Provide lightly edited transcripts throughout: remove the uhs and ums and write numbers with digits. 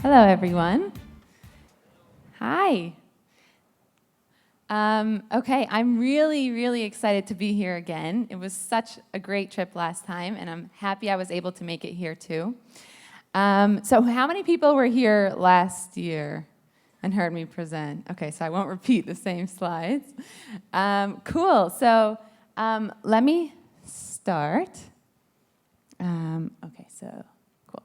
Hello, everyone. Hi. Okay, I'm really excited to be here again. It was such a great trip last time, and I'm happy I was able to make it here too. So how many people were here last year and heard me present? Okay, so I won't repeat the same slides. Cool, so let me start. Okay, so cool.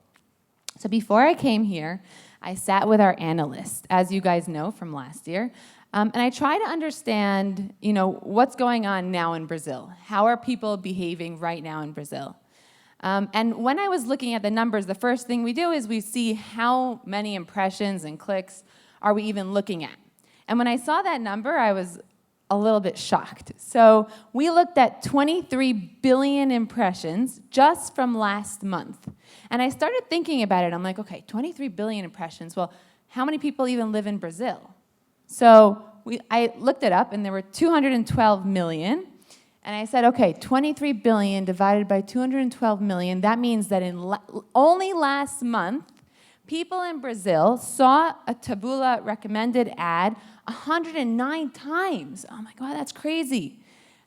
So before I came here, I sat with our analyst, as you guys know from last year, and I try to understand, what's going on now in Brazil. How are people behaving right now in Brazil? And when I was looking at the numbers, the first thing we do is we see how many impressions and clicks are we even looking at. And when I saw that number, I was a little bit shocked. So we looked at 23 billion impressions just from last month. And I started thinking about it. I'm like, okay, 23 billion impressions. Well, how many people even live in Brazil? So I looked it up, and there were 212 million. And I said, okay, 23 billion divided by 212 million, that means that in only last month, people in Brazil saw a Taboola recommended ad 109 times. Oh my God, that's crazy.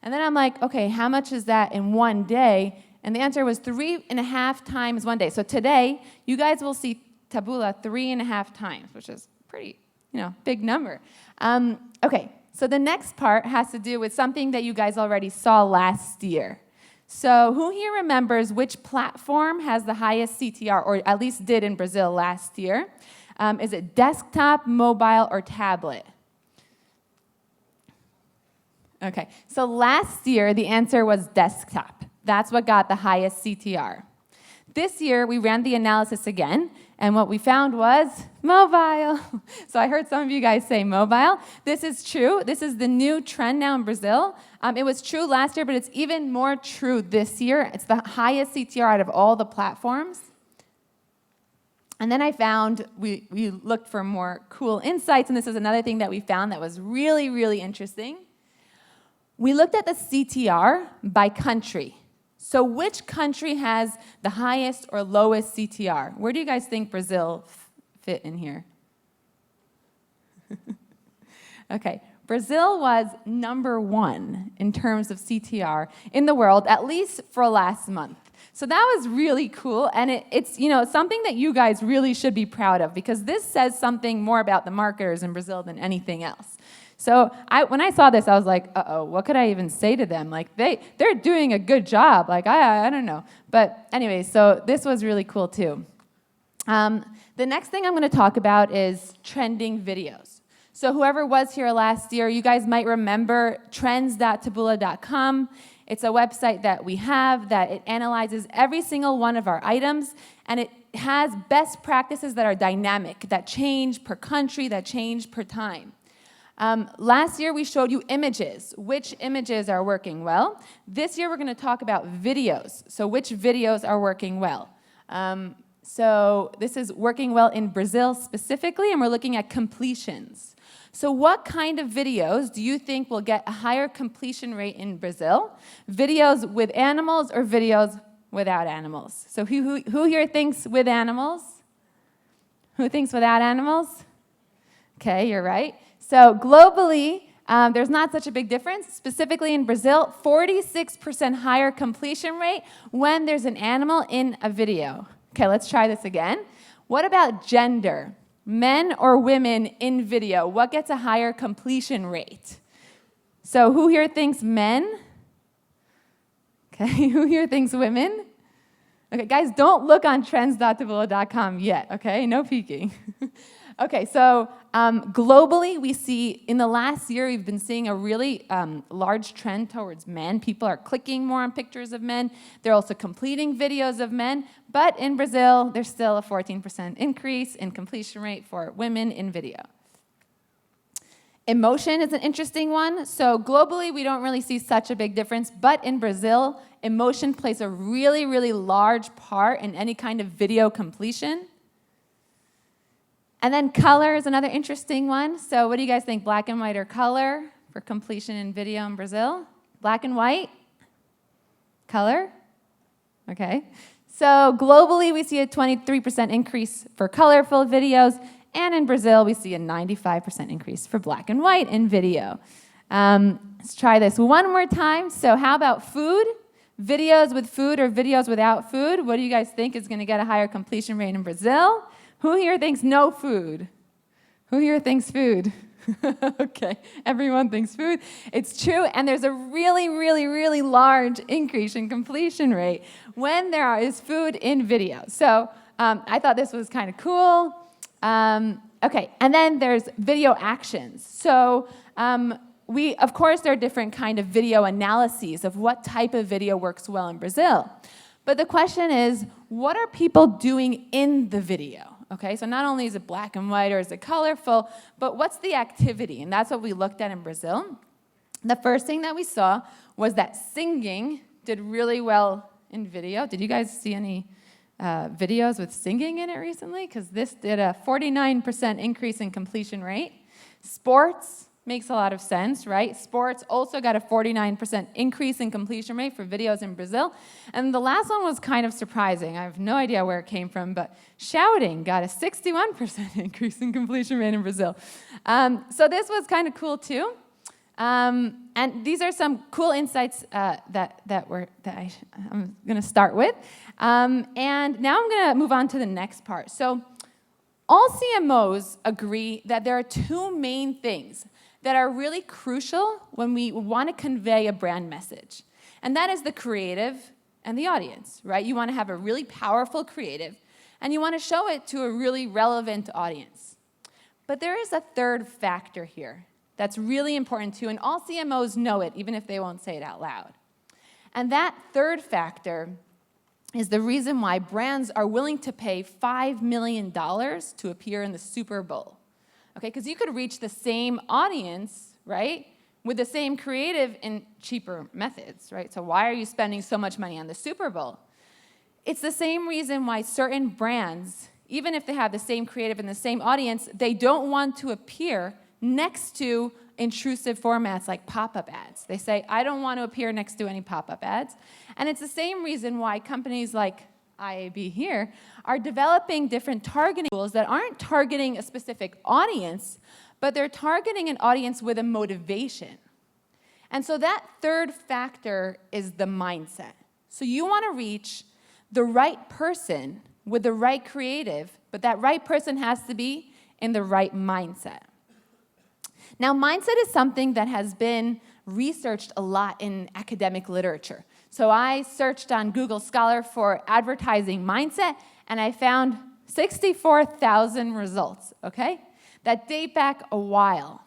And then I'm like, okay, how much is that in one day? And the answer was 3.5 times one day. So today, you guys will see Taboola 3.5 times, which is pretty, big number. Okay, so the next part has to do with something that you guys already saw last year. So who here remembers which platform has the highest CTR, or at least did in Brazil last year? Is it desktop, mobile, or tablet? Okay, so last year the answer was desktop. That's what got the highest CTR. This year we ran the analysis again, and what we found was mobile. So I heard some of you guys say mobile. This is true. This is the new trend now in Brazil. It was true last year, but it's even more true this year. It's the highest CTR out of all the platforms. And then I found, we looked for more cool insights, and this is another thing that we found that was really interesting. We looked at the CTR by country. So which country has the highest or lowest CTR? Where do you guys think Brazil fit in here? Okay, Brazil was #1 in terms of CTR in the world, at least for last month. So that was really cool, and it's something that you guys really should be proud of, because this says something more about the marketers in Brazil than anything else. So when I saw this, I was like, uh-oh, what could I even say to them? Like, they're doing a good job. Like, I don't know. But anyway, so this was really cool too. The next thing I'm going to talk about is trending videos. So whoever was here last year, you guys might remember trends.taboola.com. It's a website that we have that it analyzes every single one of our items, and it has best practices that are dynamic, that change per country, that change per time. Last year, we showed you images. Which images are working well? This year, we're going to talk about videos. So which videos are working well? So this is working well in Brazil specifically, and we're looking at completions. So what kind of videos do you think will get a higher completion rate in Brazil? Videos with animals or videos without animals? So who here thinks with animals? Who thinks without animals? Okay, you're right. So globally, there's not such a big difference. Specifically in Brazil, 46% higher completion rate when there's an animal in a video. Okay, let's try this again. What about gender? Men or women in video? What gets a higher completion rate? So who here thinks men? Okay, who here thinks women? Okay, guys, don't look on trends.taboola.com yet, okay? No peeking. Okay, so globally, we see in the last year, we've been seeing a really large trend towards men. People are clicking more on pictures of men. They're also completing videos of men. But in Brazil, there's still a 14% increase in completion rate for women in video. Emotion is an interesting one. So globally, we don't really see such a big difference. But in Brazil, emotion plays a really large part in any kind of video completion. And then color is another interesting one. So what do you guys think, black and white or color for completion in video in Brazil? Black and white? Color? Okay. So globally, we see a 23% increase for colorful videos, and in Brazil, we see a 95% increase for black and white in video. Let's try this one more time. So how about food? Videos with food or videos without food? What do you guys think is going to get a higher completion rate in Brazil? Who here thinks no food? Who here thinks food? Okay, everyone thinks food. It's true, and there's a really, really, really large increase in completion rate when there is food in video. So I thought this was kind of cool. Okay, and then there's video actions. So of course, there are different kind of video analyses of what type of video works well in Brazil. But the question is, what are people doing in the video? Okay, so not only is it black and white or is it colorful, but what's the activity? And that's what we looked at in Brazil. The first thing that we saw was that singing did really well in video. Did you guys see any videos with singing in it recently? Because this did a 49% increase in completion rate. Sports makes a lot of sense, right? Sports also got a 49% increase in completion rate for videos in Brazil. And the last one was kind of surprising. I have no idea where it came from, but shouting got a 61% increase in completion rate in Brazil. So this was kind of cool too. And these are some cool insights that I'm going to start with. And now I'm going to move on to the next part. So all CMOs agree that there are two main things that are really crucial when we want to convey a brand message. And that is the creative and the audience, right? You want to have a really powerful creative, and you want to show it to a really relevant audience. But there is a third factor here that's really important too, and all CMOs know it, even if they won't say it out loud. And that third factor is the reason why brands are willing to pay $5 million to appear in the Super Bowl. Okay, because you could reach the same audience, right, with the same creative in cheaper methods, right? So why are you spending so much money on the Super Bowl? It's the same reason why certain brands, even if they have the same creative and the same audience, they don't want to appear next to intrusive formats like pop-up ads. They say, I don't want to appear next to any pop-up ads. And it's the same reason why companies like IAB here are developing different targeting tools that aren't targeting a specific audience, but they're targeting an audience with a motivation. And so that third factor is the mindset. So you want to reach the right person with the right creative, but that right person has to be in the right mindset. Now, mindset is something that has been researched a lot in academic literature. So I searched on Google Scholar for advertising mindset, and I found 64,000 results, okay, that date back a while.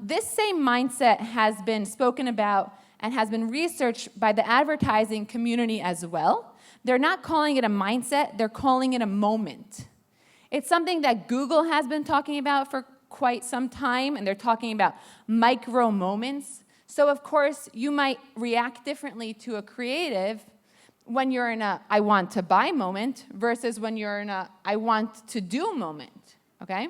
This same mindset has been spoken about and has been researched by the advertising community as well. They're not calling it a mindset, they're calling it a moment. It's something that Google has been talking about for quite some time, and they're talking about micro moments. So of course, you might react differently to a creative when you're in a I want to buy moment versus when you're in a I want to do moment, okay?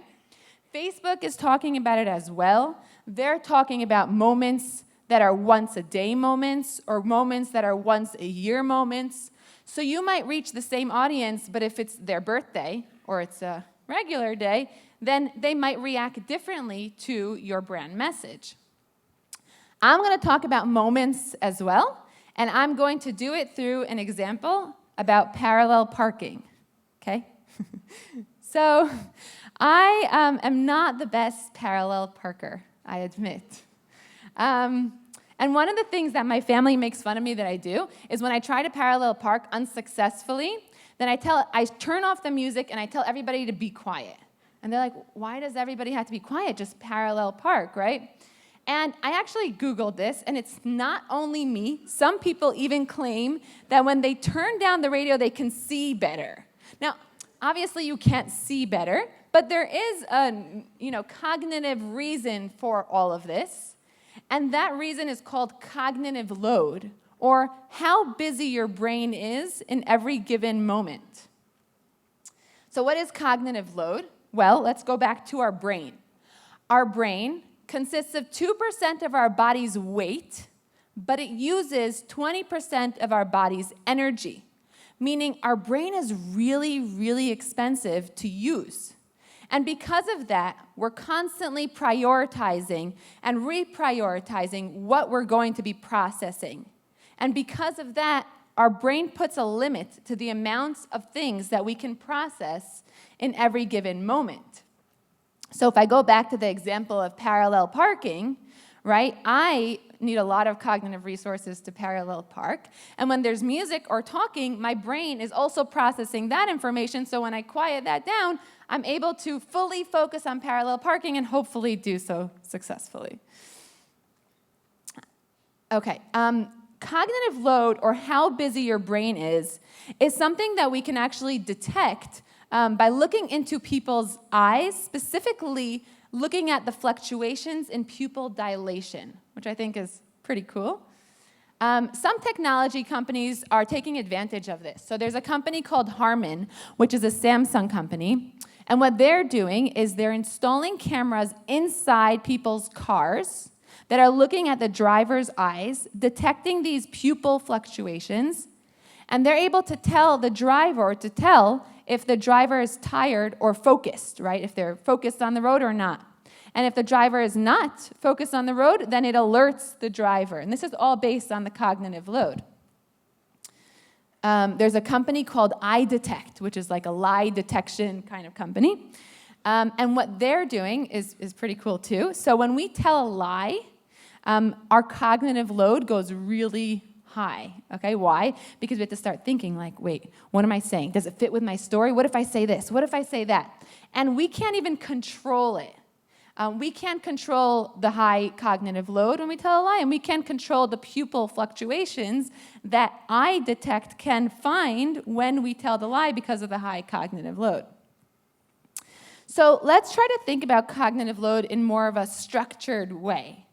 Facebook is talking about it as well. They're talking about moments that are once a day moments or moments that are once a year moments. So you might reach the same audience, but if it's their birthday or it's a regular day, then they might react differently to your brand message. I'm going to talk about moments as well, and I'm going to do it through an example about parallel parking, okay? So I am not the best parallel parker, I admit. And one of the things that my family makes fun of me that I do is when I try to parallel park unsuccessfully, then I turn off the music and I tell everybody to be quiet. And they're like, why does everybody have to be quiet? Just parallel park, right? And I actually Googled this, and it's not only me. Some people even claim that when they turn down the radio, they can see better. Now, obviously, you can't see better, but there is a cognitive reason for all of this, and that reason is called cognitive load, or how busy your brain is in every given moment. So what is cognitive load? Well, let's go back to our brain. Our brain consists of 2% of our body's weight, but it uses 20% of our body's energy, meaning our brain is really, really expensive to use. And because of that, we're constantly prioritizing and reprioritizing what we're going to be processing. And because of that, our brain puts a limit to the amounts of things that we can process in every given moment. So if I go back to the example of parallel parking, right, I need a lot of cognitive resources to parallel park. And when there's music or talking, my brain is also processing that information. So when I quiet that down, I'm able to fully focus on parallel parking and hopefully do so successfully. Okay, cognitive load, or how busy your brain is something that we can actually detect by looking into people's eyes, specifically looking at the fluctuations in pupil dilation, which I think is pretty cool. Some technology companies are taking advantage of this. So there's a company called Harman, which is a Samsung company. And what they're doing is they're installing cameras inside people's cars that are looking at the driver's eyes, detecting these pupil fluctuations, and they're able to tell the driver, to tell if the driver is tired or focused, right? If they're focused on the road or not. And if the driver is not focused on the road, then it alerts the driver. And this is all based on the cognitive load. There's a company called iDetect, which is like a lie detection kind of company. And what they're doing is pretty cool too. So when we tell a lie, our cognitive load goes really high. Okay, why? Because we have to start thinking like, wait, what am I saying? Does it fit with my story? What if I say this? What if I say that? And we can't even control it. We can't control the high cognitive load when we tell a lie, and we can't control the pupil fluctuations that iDetect can find when we tell the lie because of the high cognitive load. So let's try to think about cognitive load in more of a structured way.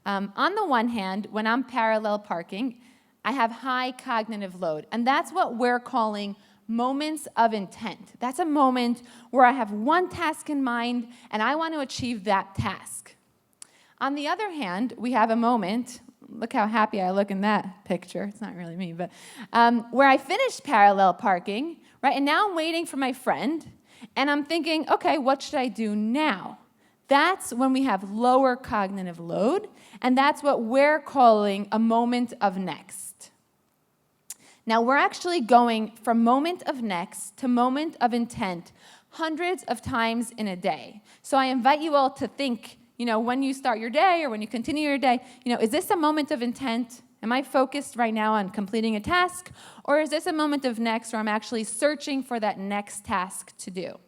On the one hand, when I'm parallel parking, I have high cognitive load, and that's what we're calling moments of intent. That's a moment where I have one task in mind, and I want to achieve that task. On the other hand, we have a moment, look how happy I look in that picture, it's not really me, but where I finished parallel parking, right, and now I'm waiting for my friend, and I'm thinking, okay, what should I do now? That's when we have lower cognitive load, and that's what we're calling a moment of next. Now, we're actually going from moment of next to moment of intent hundreds of times in a day. So I invite you all to think, when you start your day or when you continue your day, is this a moment of intent? Am I focused right now on completing a task? Or is this a moment of next where I'm actually searching for that next task to do?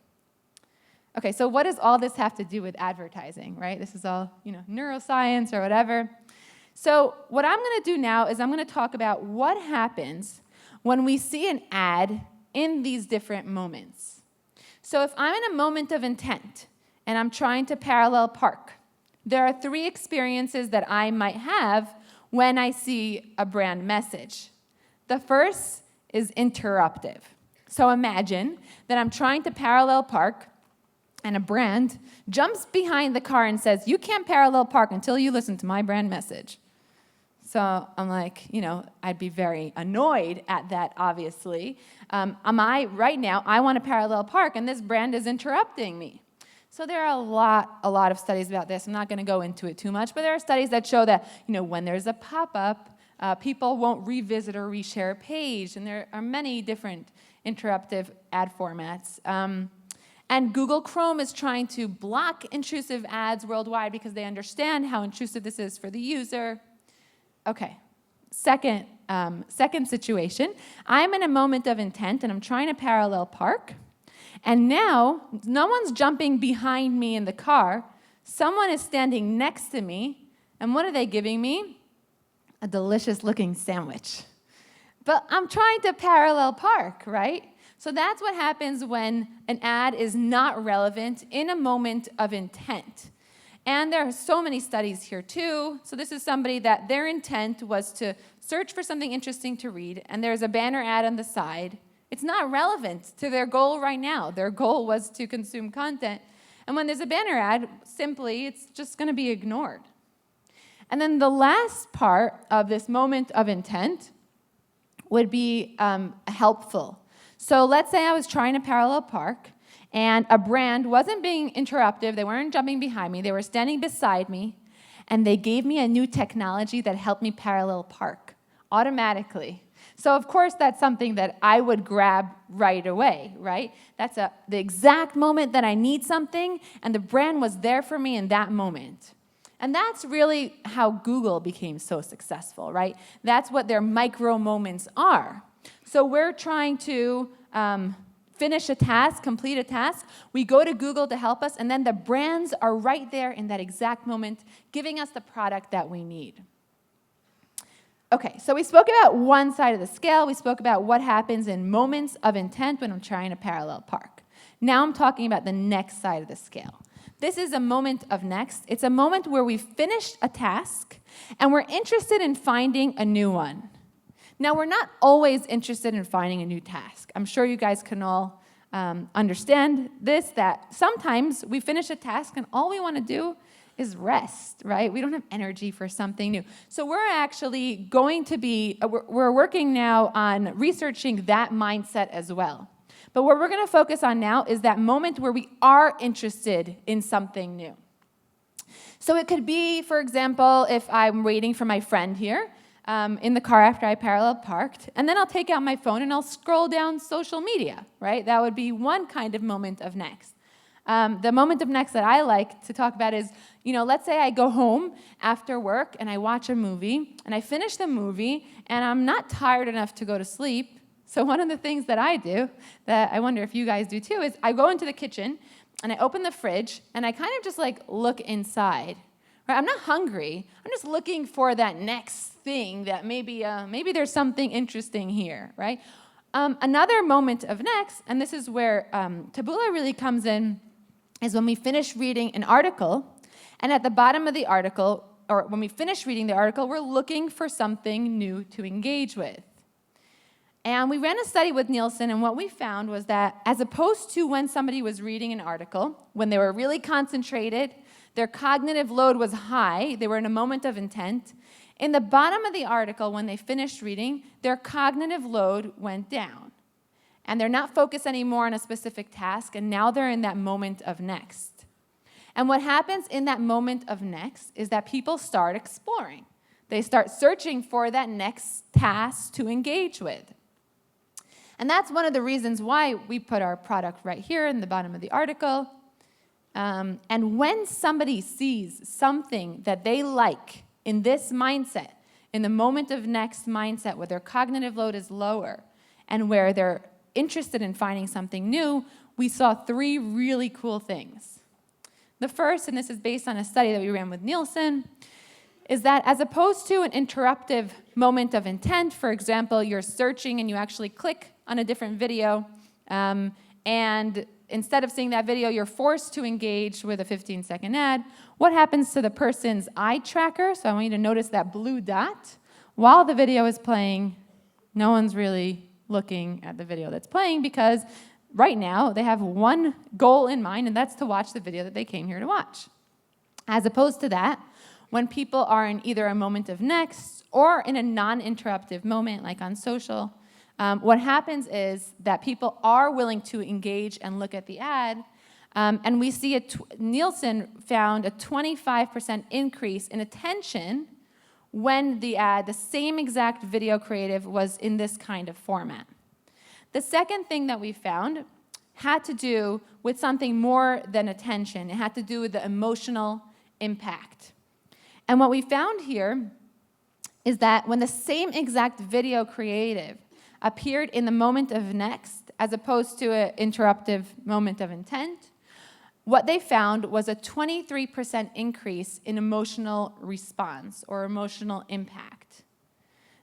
Okay, so what does all this have to do with advertising, right? This is all, neuroscience or whatever. So what I'm going to do now is I'm going to talk about what happens when we see an ad in these different moments. So if I'm in a moment of intent and I'm trying to parallel park, there are 3 experiences that I might have when I see a brand message. The first is interruptive. So imagine that I'm trying to parallel park and a brand jumps behind the car and says, you can't parallel park until you listen to my brand message. So I'm like, I'd be very annoyed at that, obviously. Right now, I want to parallel park, and this brand is interrupting me. So there are a lot of studies about this. I'm not going to go into it too much, but there are studies that show that, when there's a pop-up, people won't revisit or reshare a page, and there are many different interruptive ad formats. And Google Chrome is trying to block intrusive ads worldwide because they understand how intrusive this is for the user. Okay, second situation. I'm in a moment of intent, and I'm trying to parallel park. And now, no one's jumping behind me in the car. Someone is standing next to me. And what are they giving me? A delicious-looking sandwich. But I'm trying to parallel park, right? So that's what happens when an ad is not relevant in a moment of intent. And there are so many studies here too. So this is somebody that their intent was to search for something interesting to read, and there's a banner ad on the side. It's not relevant to their goal right now. Their goal was to consume content. And when there's a banner ad, simply, it's just going to be ignored. And then the last part of this moment of intent, would be helpful. So let's say I was trying to parallel park, and a brand wasn't being interruptive, they weren't jumping behind me, they were standing beside me, and they gave me a new technology that helped me parallel park automatically. So of course that's something that I would grab right away, right? That's the exact moment that I need something, and the brand was there for me in that moment. And that's really how Google became so successful, right? That's what their micro moments are. So we're trying to finish a task, complete a task. We go to Google to help us, and then the brands are right there in that exact moment, giving us the product that we need. Okay, so we spoke about one side of the scale. We spoke about what happens in moments of intent when I'm trying to parallel park. Now I'm talking about the next side of the scale. This is a moment of next. It's a moment where we've finished a task, and we're interested in finding a new one. Now, we're not always interested in finding a new task. I'm sure you guys can all understand this, that sometimes we finish a task and all we want to do is rest, right? We don't have energy for something new. So we're actually going to be, we're working now on researching that mindset as well. But what we're going to focus on now is that moment where we are interested in something new. So it could be, for example, if I'm waiting for my friend here, in the car after I parallel parked, and then I'll take out my phone and I'll scroll down social media, right? That would be one kind of moment of next. The moment of next that I like to talk about is, let's say I go home after work and I watch a movie, and I finish the movie, and I'm not tired enough to go to sleep. So one of the things that I do, that I wonder if you guys do too, is I go into the kitchen, and I open the fridge, and I kind of just look inside. Right? I'm not hungry. I'm just looking for that next thing that maybe there's something interesting here, right? Another moment of next, and this is where Taboola really comes in, is when we finish reading an article, and at the bottom of the article, or when we finish reading the article, we're looking for something new to engage with. And we ran a study with Nielsen, and what we found was that as opposed to when somebody was reading an article, when they were really concentrated, their cognitive load was high, they were in a moment of intent, in the bottom of the article, when they finished reading, their cognitive load went down. And they're not focused anymore on a specific task, and now they're in that moment of next. And what happens in that moment of next is that people start exploring. They start searching for that next task to engage with. And that's one of the reasons why we put our product right here in the bottom of the article. And when somebody sees something that they like in this mindset, in the moment of next mindset, where their cognitive load is lower and where they're interested in finding something new, we saw 3 really cool things. The first, and this is based on a study that we ran with Nielsen, is that as opposed to an interruptive moment of intent, for example, you're searching and you actually click on a different video, and instead of seeing that video, you're forced to engage with a 15-second ad. What happens to the person's eye tracker? So I want you to notice that blue dot. While the video is playing, no one's really looking at the video that's playing because right now they have one goal in mind, and that's to watch the video that they came here to watch. As opposed to that, when people are in either a moment of next or in a non-interruptive moment, like on social, what happens is that people are willing to engage and look at the ad, and we see Nielsen found a 25% increase in attention when the ad, the same exact video creative, was in this kind of format. The second thing that we found had to do with something more than attention. It had to do with the emotional impact. And what we found here is that when the same exact video creative appeared in the moment of next, as opposed to an interruptive moment of intent, what they found was a 23% increase in emotional response or emotional impact.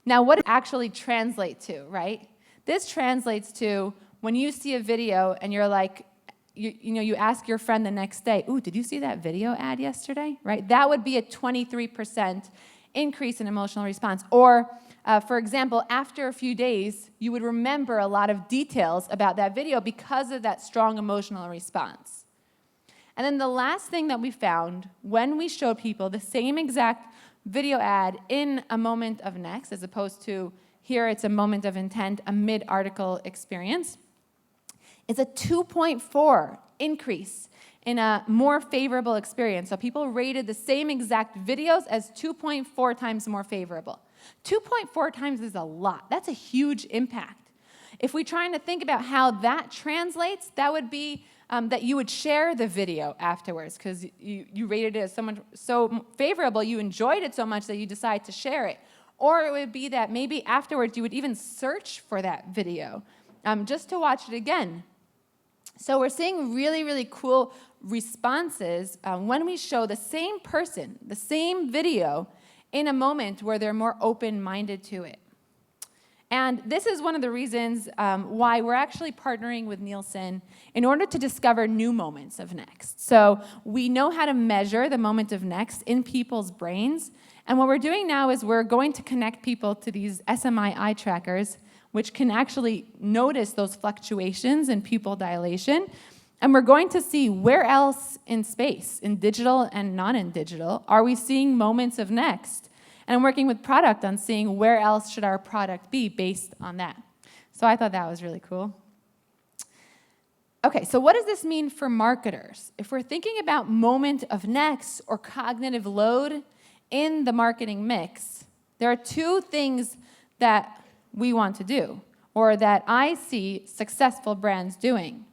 Now, what does it actually translate to, right? This translates to when you see a video and you're like, you ask your friend the next day, ooh, did you see that video ad yesterday, right? That would be a 23% increase in emotional response. Or, for example, after a few days, you would remember a lot of details about that video because of that strong emotional response. And then the last thing that we found, when we showed people the same exact video ad in a moment of next, as opposed to here it's a moment of intent, a mid-article experience, is a 2.4 increase in a more favorable experience. So people rated the same exact videos as 2.4 times more favorable. 2.4 times is a lot. That's a huge impact. If we're trying to think about how that translates, that would be that you would share the video afterwards because you rated it as so favorable, you enjoyed it so much that you decide to share it. Or it would be that maybe afterwards you would even search for that video just to watch it again. So we're seeing really, really cool responses when we show the same person, the same video, in a moment where they're more open-minded to it. And this is one of the reasons why we're actually partnering with Nielsen in order to discover new moments of next. So we know how to measure the moment of next in people's brains. And what we're doing now is we're going to connect people to these SMI eye trackers, which can actually notice those fluctuations in pupil dilation. And we're going to see where else in space, in digital and not in digital, are we seeing moments of next. And I'm working with product on seeing where else should our product be based on that. So I thought that was really cool. Okay, so what does this mean for marketers? If we're thinking about moment of next or cognitive load in the marketing mix, there are two things that we want to do, or that I see successful brands doing.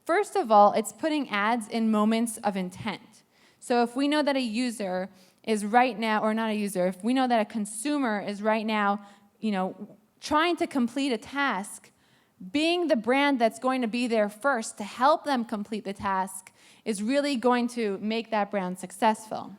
First of all, it's putting ads in moments of intent. So if we know that a user is right now, or not a user, if we know that a consumer is right now, trying to complete a task, being the brand that's going to be there first to help them complete the task is really going to make that brand successful.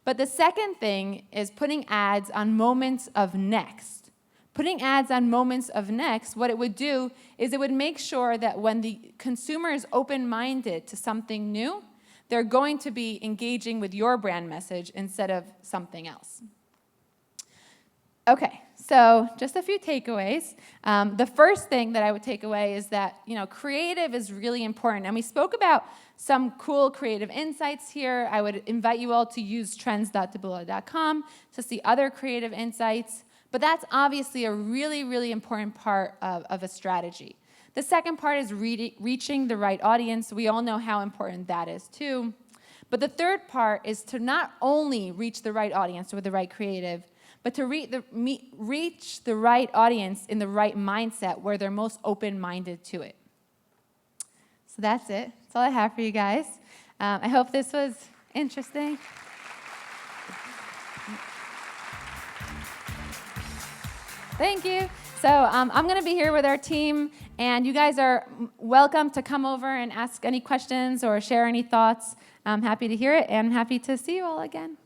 But the second thing is putting ads on moments of next. Putting ads on moments of next, what it would do is it would make sure that when the consumer is open-minded to something new, they're going to be engaging with your brand message instead of something else. Okay, so just a few takeaways. The first thing that I would take away is that creative is really important. And we spoke about some cool creative insights here. I would invite you all to use trends.taboola.com to see other creative insights. But that's obviously a really, really important part of a strategy. The second part is reaching the right audience. We all know how important that is too. But the third part is to not only reach the right audience with the right creative, but to reach the right audience in the right mindset where they're most open-minded to it. So that's it. That's all I have for you guys. I hope this was interesting. Thank you. So I'm going to be here with our team, and you guys are welcome to come over and ask any questions or share any thoughts. I'm happy to hear it, and happy to see you all again.